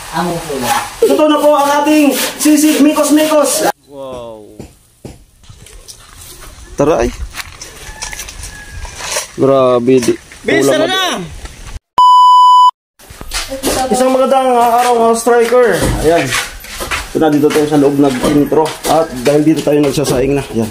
Ito na po ang ating sisig mikos-mikos. Wow. Tara ay. Grabe di. Bisa na! Isang magandang araw mga striker. Ayan. Ito na, dito tayo sa loob nag-intro. At dahil dito tayo nagsasaing na. Ayan.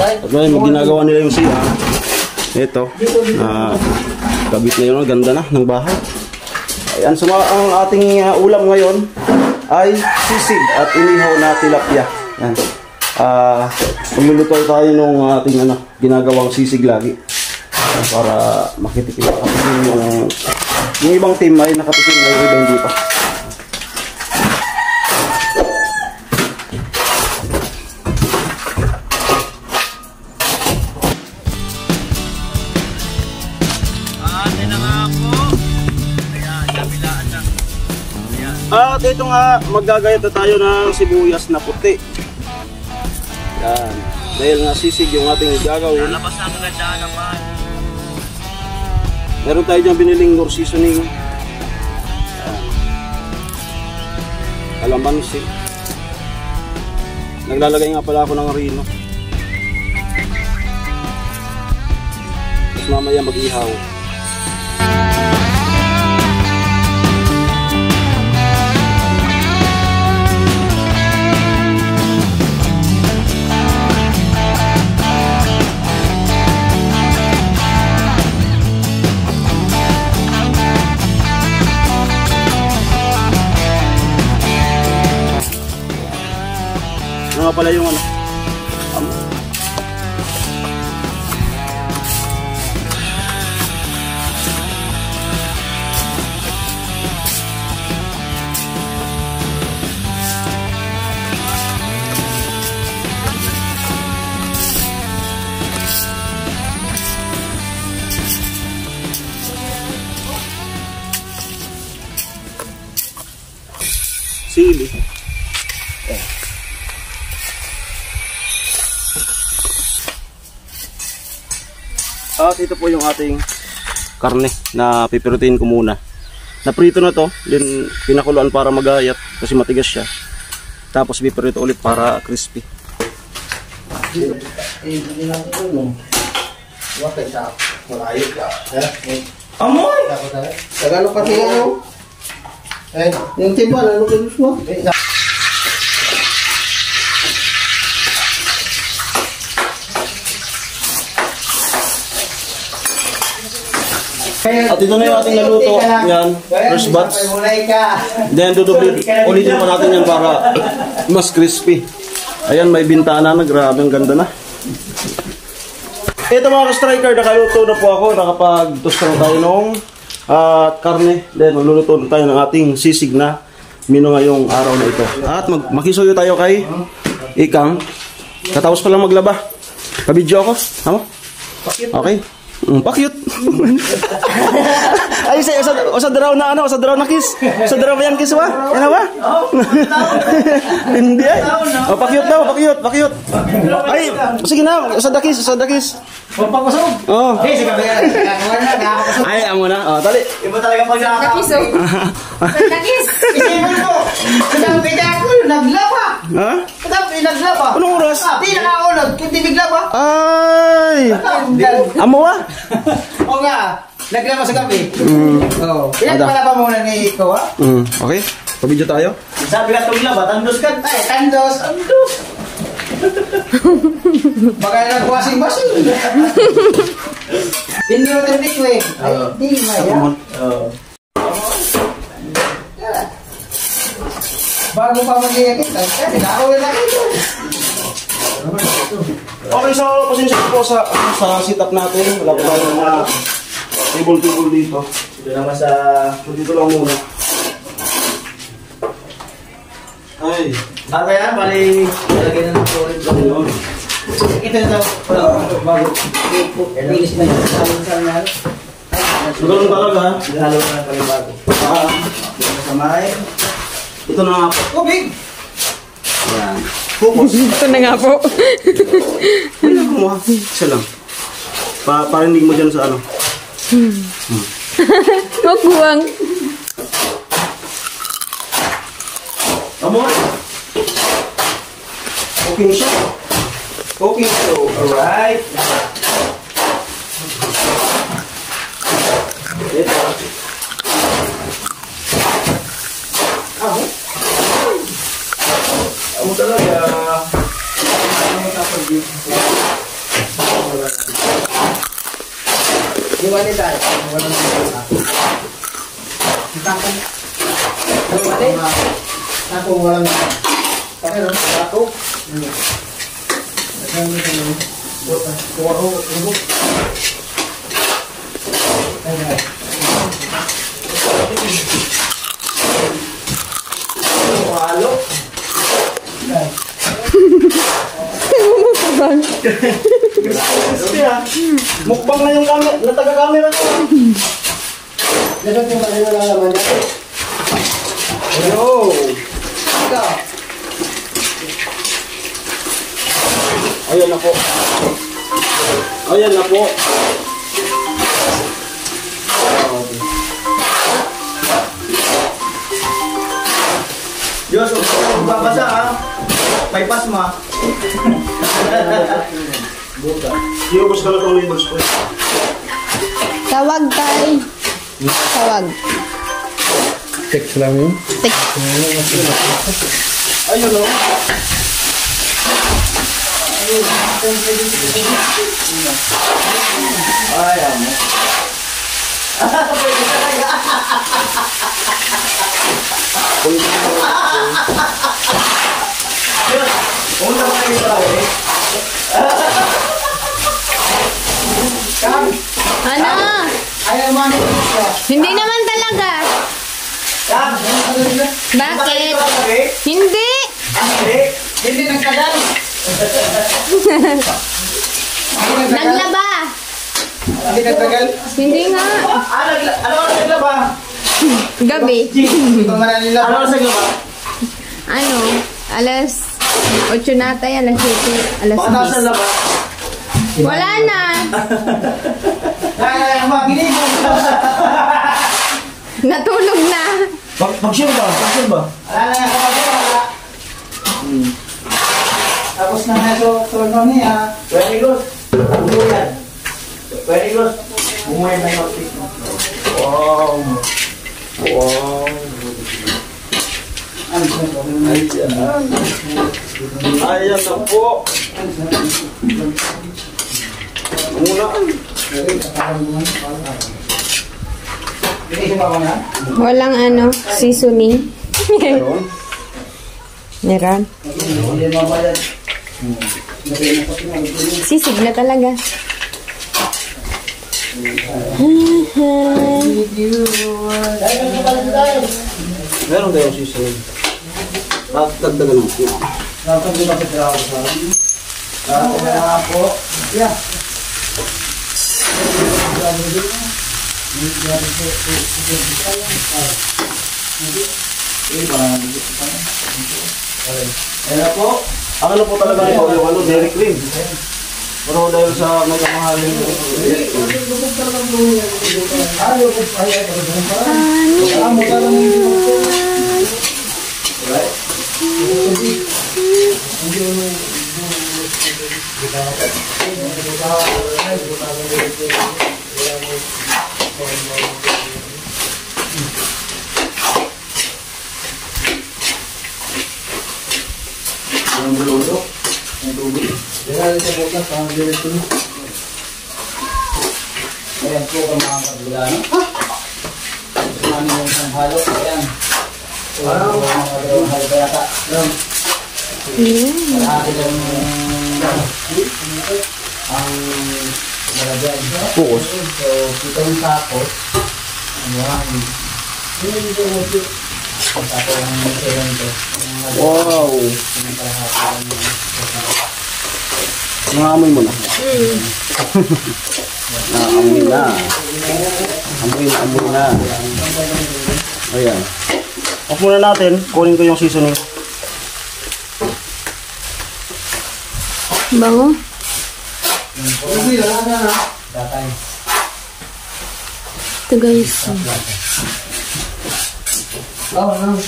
At ngayon, ginagawa nila yung siya. Ito. Kabit na yun. Ganda na ng bahay. Ayan. So ang ating ulam ngayon ay sisig at inihaw na tilapia. Ayan. Magluluto tayo nung ating ginagawang sisig lagi. Para makitikim yung ibang team ay nakatikim na yung ibang hindi pa. At ito nga, maggagayat na tayo ng sibuyas na puti. Yan. Dahil nga sisig yung ating gagawin. Lalabas na magandaan naman. Meron tayo dyan biniling nor seasoning. Kalamansi. Naglalagay nga pala ako ng rino. Tapos mamaya mag-ihaw. Ano pala yung sili. At ito po yung ating karne na pipirutin ko muna. Naprito na to, din pinakuluan para magayat kasi matigas siya. Tapos pipirito ulit para crispy. Amoy! Tagalog kasi ano? Yung timbal, ano ba gusto mo? At ito na yung ating naluto. Yan, first batch. Then ulitin pa natin yan para mas crispy. Ayan, may bintana na. Grabe, ang ganda na. Ito mga ka-striker, nakaluto na po ako. Nakapag-toast na tayo nung karne. Then magluluto na tayo ng ating sisig na menu ngayong araw na ito. At makisuyo tayo kay Ikang. Katapos pa lang maglaba. Kabidyo ako. Tama? Okay. Pakyut. Ay, sa draw na sa draw na kiss. Sa draw ba yan kiss ba? Ano ba? Hindi ay. Pakyut daw, pakyut. Ay, sige na, sa dakis. Pampapasok. Oh. Hey, sige ba? Ay, amo na. Oh, tali. Iba talaga pag dakis. Sa dakis. Isipin ko. Kadang ako naglaba. Ha? Kadang naglaba. Anong oras? Di nakaunod, kundi biglaba. Ay. Amo ah. O nga, naglaba sa gabi. Oo. Pinagpala pa muna ni ikaw, ha? Okay. Pabidyo tayo. Sabi ka itong laba, tandos ka. Ay, tandos. Baka nag-washing machine. Hindi mo terdik ko eh. Ay, di maya. Bago pa mag-iakit, kasi nakawin na kayo. Okay, so pasensya po sa setup natin. Wala po tayong mga table dito. Dito naman sa... Dito lang muna. Ay. Bago yan, bali... Lagyan na ng flooring ko yun. Ito na ito. Bago. Linis na yun. Magandang talaga. Halo na ng palibago. Dito sa may... Ito na nga po. Kubig! Yan. Focus. Ito na nga po. Ay, kumuha. Isa lang. Parinig mo dyan sa ano. Magbuwang. Amor. Cooking show. Cooking show. Alright. Ito. Ako talaga. Diwali tayo. Walang ako walang pero ako halo. Mukbang na yung taga-camera ko. Dapat yung kanila lalaman niya. Hello. Ayan na po. Ayan na po. Diyos, huwag babasa ha. May pasma. Iubos ka na itong labels ko. Tawag tay. Tawag. Text lang yun. Text. Ayun o. Ay, amo. Una pa yung tao eh. Ano? Ayaw man ito siya. Hindi naman talaga. Bakit? Hindi. Hindi nagtagal. Naglaba. Hindi nagtagal. Hindi nga. Ano oras naglaba? Gabi. Ano oras naglaba? Ano? Alas 8 na tayo, alas 7, alas Baka nasa 10. laba. Wala na. Ay, maginigong. Natulog na. Mag-share ba? Mag-share ba? Wala na wala. Tapos na na turno niya. Very good. Umuyan. Very good. Umuyan na yung office mo. Wow. Wow. Ayan na po. Muna. Walang ano, seasoning. Meron. Meron. Sisig na talaga. Meron tayong seasoning. At dagdagan mo. Yeah. Ayan na po. Ang ano po talaga ito, yung ano, Dairy Cream. Pero dahil sa may kamahalin ang bulundok, ang tubig. Ayan po ang mga kabulano. Namin yung sanghalo. Ayan. Parang mga kabulano halo yata. Marami lang ang malagyan. Focus. So, itong tapos, marami. Tapos ang ito. Wow. Nangamoy mo na. Naamoy na. Amoy na. Ayan. Off muna natin. Kunin ko yung seasoning. Bango. Ito guys. Oh, no.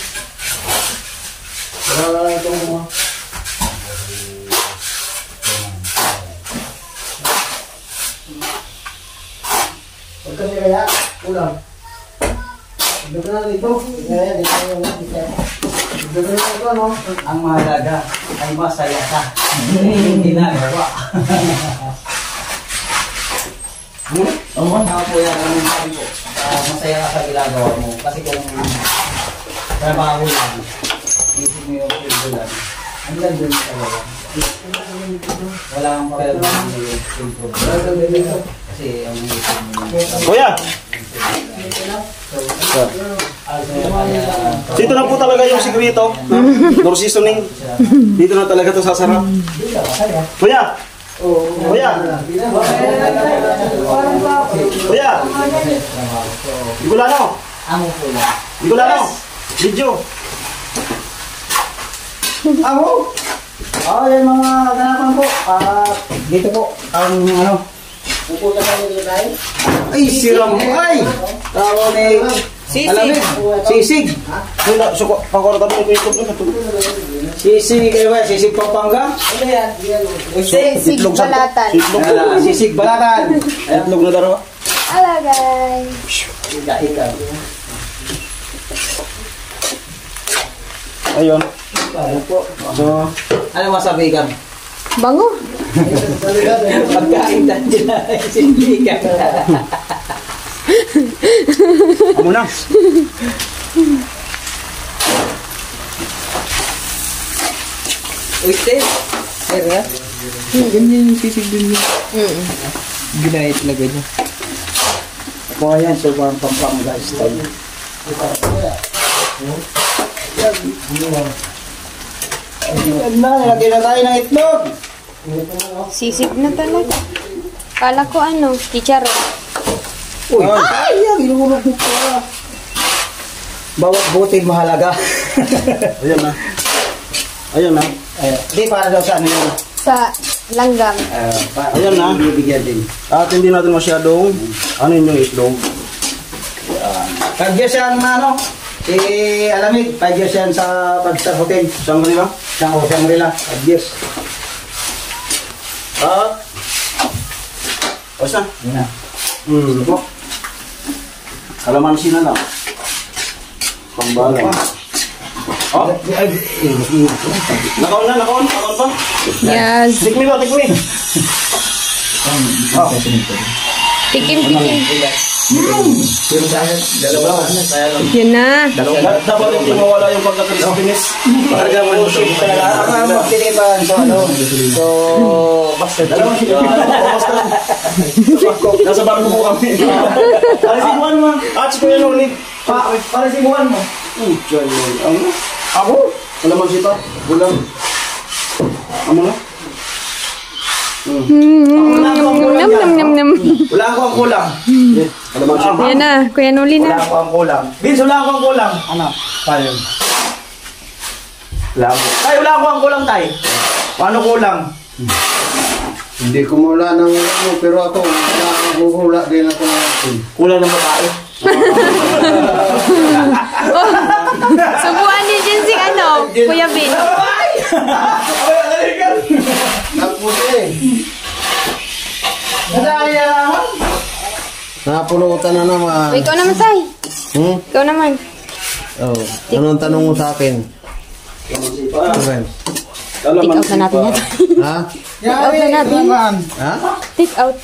Wala lang itong mga. Huwag kami kaya, ulam. Dito na dito. Kaya dito yung dito na ito, no? Ang mahalaga ay masaya ka. Hindi ginagawa. Oo, tama po yan. Ang sabi po, masaya ka sa ginagawa mo. Kasi kung trabaho lang, isip mo yung pindulan, ang ganda mo talaga. Wala kang pakiramdam mo yung pindulan. Kasi ang isip mo yung Kuya! Dito na po talaga yung sikreto. Door seasoning. Dito na talaga ito sasarap. Kuya! Kuya! Kuya! Bigulano! amo po lang. Bigulano! Video! Amo! Oo, yan mga ganapan po. Dito po, ang ano, pupunta tayo dito tayo. Ay, siram! Ay! Tawag ni Alamig. Sisig. Wala, suko. Pangkorta mo yung YouTube na. Sisig, eh ba? Sisig Pampanga? Ano yan? Sisig Itlog sa- balatan. Itlog. Sisig Balatan. Itlog na darawa. Hello guys. Ika. Ayun. So, Ano masabi ka? Bango. Pagkain tayo na. Sisig ka. amo na. Uy, Steve. Sir, ha? Ganyan yung sisig din niya. Ginahit talaga niya. Ako yan, so parang Pampanga style. Yan na, nilagay na tayo ng itlog. Sisig na talaga. Kala ko ano, chicharon. Uy, ay, ginulog mo pa. Bawat butil mahalaga. Ayan na. Ayan na. Di, para daw sa ano yun. Sa langgam. Ayan na. Bibigyan din. At hindi natin masyadong ano yung itlog. 5 years yan, ano, si Alamig, 5 years yan sa Pag-Star Hotel. Shangri-La. Shangri-La, 5 years. At basta. Yun na. Ito. Kalamansi na lang. Pambalang. Oh, nakaon pa. Yes. Tikmi ba, tikmi. Oh, Tikim. Yung dahil, dalawa. Yun na. dapat hindi mawala yung pagkakalispinis. Talaga mo siya talaga. Ako ang tiniban. So, ano? So, basta. Dalawang Nasa barko po kami. Parisimuan mo. At si Kuya Noli. Parisimuan mo. Diyan yun. Ako? Kalamansi pa. Bulang. Amo na. Nam. Wala ako ang kulang. Kalamansi. Yan na, Kuya Noli Wala na. ako ang kulang. Vince, wala ako ang kulang. Ano? Paano yun? Wala ako. Tay, wala ako ang kulang, tay. Paano kulang? Hindi ko mula ng ano, pero ako, naguhula din ako ng asin. Kulang ng babae. Subuan din dyan si ano, Kuya Vin. Tapos eh, Nadali na naman. napulutan na naman. O, ikaw naman, Say. Hmm? Ikaw naman. Oh, anong tanong mo sa akin? Friend? Take out na natin yan. Ha? Take out na natin. Ha? Take out.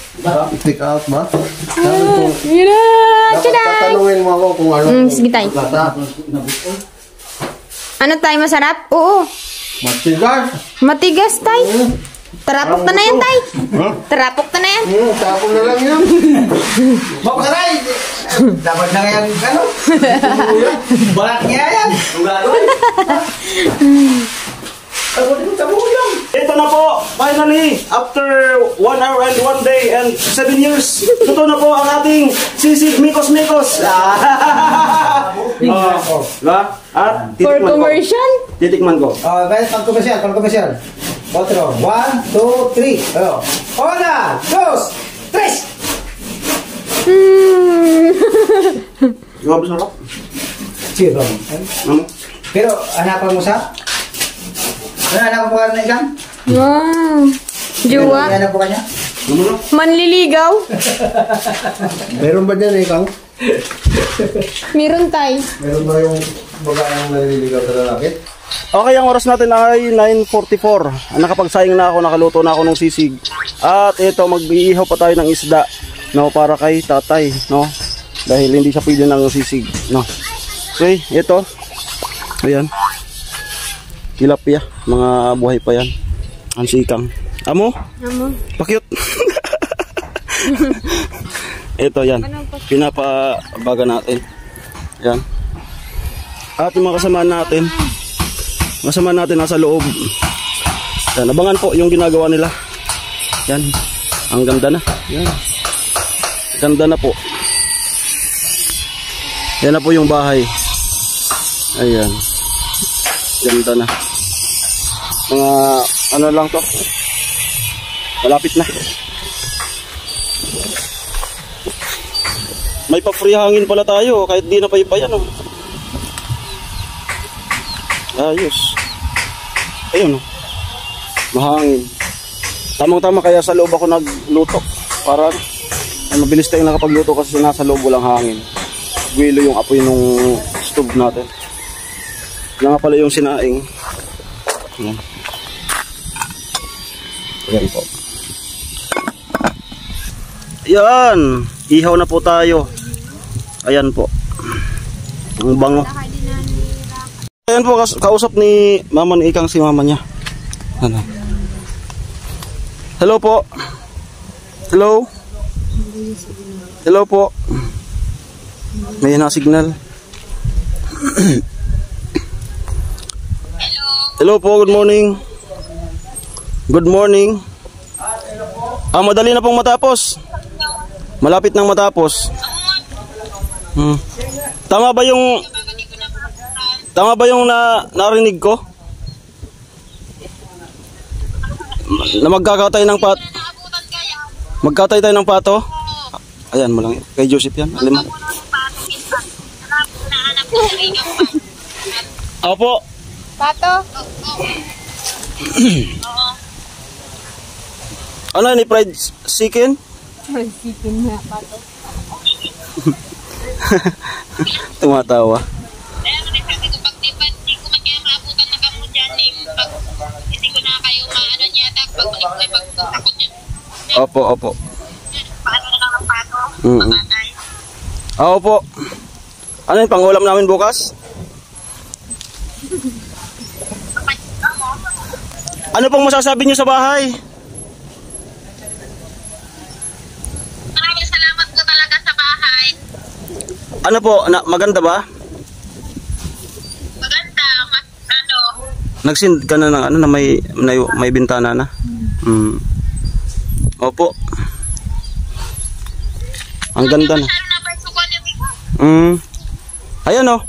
Take out ba? Sabi ko, Yun na. dapat Tchaday! tatanungin mo ako kung ano. Sige, Tay. Lata. Ano, Tay? Masarap? Oo. Matigas. Matigas, Tay. Tarapok na yan, Tay. Ha? Tarapok na yan. Tapon na lang yan. Makaray! Dapat na ngayon, ano? Balat niya yan. Ang gagawin. Ito na po, finally, after 1 hour and 1 day and 7 years, ito na po ang ating sisig Mikos. Diba? At For commercial? titikman ko. Guys, pang-komersyal. 4, 1, 2, 3. Hola! 2, 3! Grabe sarap. Siro. Ano? Pero hanapan mo sa? Ano hanapan mo ka na ikan? Wow. Jowa. Hanapan mo ka niya? Ano na? Manliligaw. Meron ba dyan ikaw? Meron tay. Meron ba yung babaeng naliligaw sa lalaki? Okay, ang oras natin ay 9:44. Nakapagsayang na ako, nakaluto na ako ng sisig. At ito, mag-iihaw pa tayo ng isda, no, para kay tatay, no? Dahil hindi siya pwede ng sisig, no? Okay, ito. Ayan. Tilapia, mga buhay pa yan. Ang sikang. Amo? Amo. Pakyut. Ito, yan. Pinapabaga natin. Yan. At yung mga kasama natin, nasa loob. Yan, abangan po yung ginagawa nila. Yan. Ang ganda na. Yan. Ganda na po. Yan na po yung bahay. Ayan. Ganda na. Mga ano lang to. Malapit na. May pa-free hangin pala tayo kahit di na paypayan, oh. Ayos. Ayun, oh. Mahangin. Tamang-tama kaya sa loob ako nagluto para mabilis tayong nakapagluto kasi nasa loob walang hangin. Guwilo yung apoy nung stove natin. Yan nga pala yung sinaing. Yan. Yan po. Yan. Ihaw na po tayo. Ayan po. Ang bango. Ayan po, kausap ni mama ni Ikang si mama niya. Ano? Hello po. Hello. Hello po. May na signal. Hello po, good morning. Good morning. Madali na pong matapos. Malapit nang matapos. Tama ba yung narinig ko? Na magkakatay ng magkatay tayo ng pato? Ayan mo lang. Kay Joseph yan. Alam mo. Opo. Pato. Ano ni fried chicken? Fried chicken na pato. Tumatawa. Kaya nga sabi ko, pag di ko man kaya maabutan na kamo dyan, pag hindi ko na kayo maano niya, pagbalik ko ay pagtakot niya. Opo, opo. Paano na lang ng pato? Pamatay. Opo. Ano yung pangulam namin bukas? Ano pong masasabi niyo sa bahay? Maraming salamat po talaga sa bahay. Ano po, maganda ba? Maganda, ano. Nagsind ka na ng ano na may bintana na? Opo. Ang ganda na. Masyado na pagsukuan yung ikaw. Ayan oh.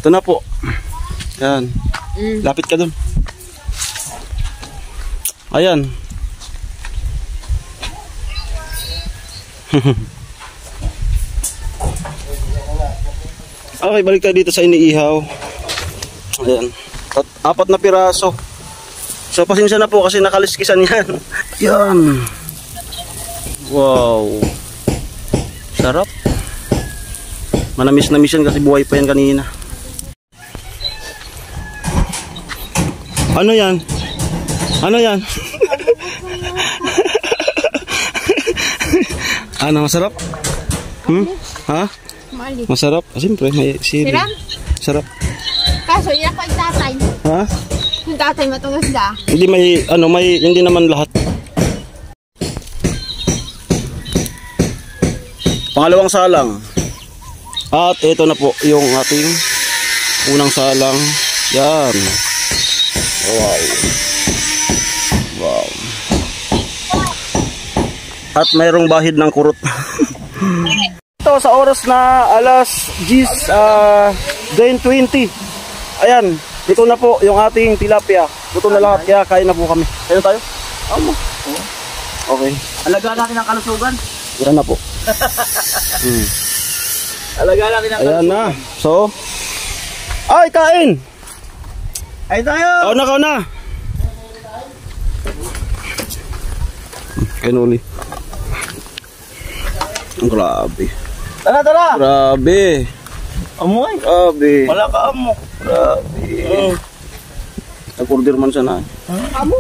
Ito na po. Yan. Lapit ka dun. Ayan. Okay, balik tayo dito sa iniihaw. Ayan. Apat na piraso. So, pasensya na po kasi nakaliskisan yan. Yan. Wow. Sarap. Manamis-namis yan kasi buhay pa yan kanina. Ano yan? Ano yan? Ano, masarap? Ha? Mali. Masarap? Siyempre, may sili. Sarap. Kaso, yun ako yung tatay. Ha? Yung tatay matugas da. Hindi hindi naman lahat. Pangalawang salang. At ito na po yung ating unang salang. Yan. Wow. Wow. At mayroong bahid ng kurot. Ito sa oras na alas 10:20. Ayan, ito na po yung ating tilapia. Luto na lahat kaya kain na po kami. Kain na tayo? Amo. Okay. Alagaan natin ang kalusugan. Yan na po. Alaga natin ang Ayan na. So, ay, kain! Ay tayo! Kauna, kauna! Kain uli. Grabe. Tara, tara! Grabe. Amoy! Grabe. Wala ka amo. Grabe. Nag-order man siya na. Amo?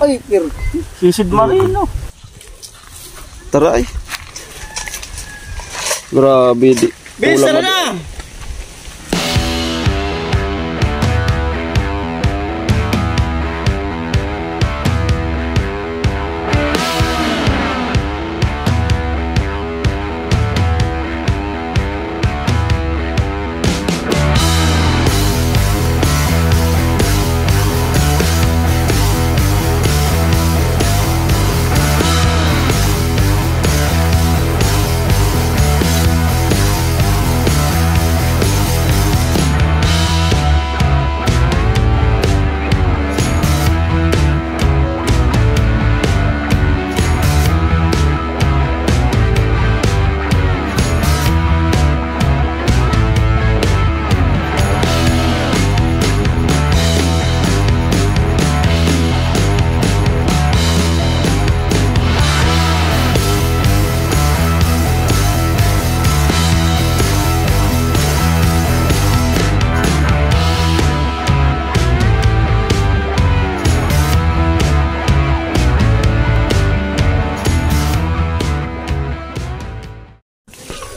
Ay, pero sisid marino. Tara ay. Grabe. Bis, tara na!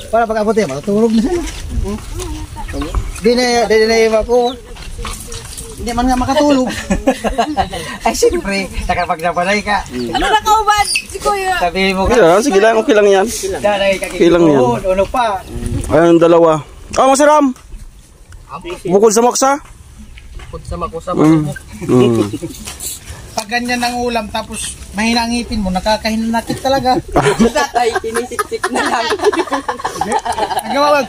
Para pag-abot yan, matutulog na siya. Di na iba ko. Hindi man nga makatulog. Ay, siyempre, nakapagsabalay ka. Ano na kaubad? Si Kuya. Sabihin mo ka. Ayan, sige lang, okay lang yan. Danay Okay lang yan. Ano pa? Ayan, dalawa. Ah, masaram! Bukod sa maksa? Bukod sa makusa Pag ganyan ng ulam tapos mahina ang ngipin mo, nakakahinanakit talaga. Tatay, tinisiksik na lang. Nagawa ba?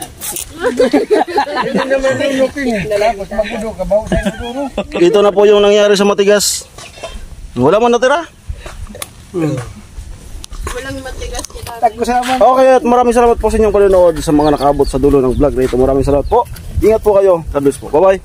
Hindi naman yung looking eh. Tapos magudo ka, bawa sa siguro. Ito na po yung nangyari sa matigas. Wala man natira. Walang matigas kita. Tagkusaman. Okay, at maraming salamat po sa inyong panonood sa mga nakaabot sa dulo ng vlog na ito. Maraming salamat po. Ingat po kayo. God bless po. Bye-bye.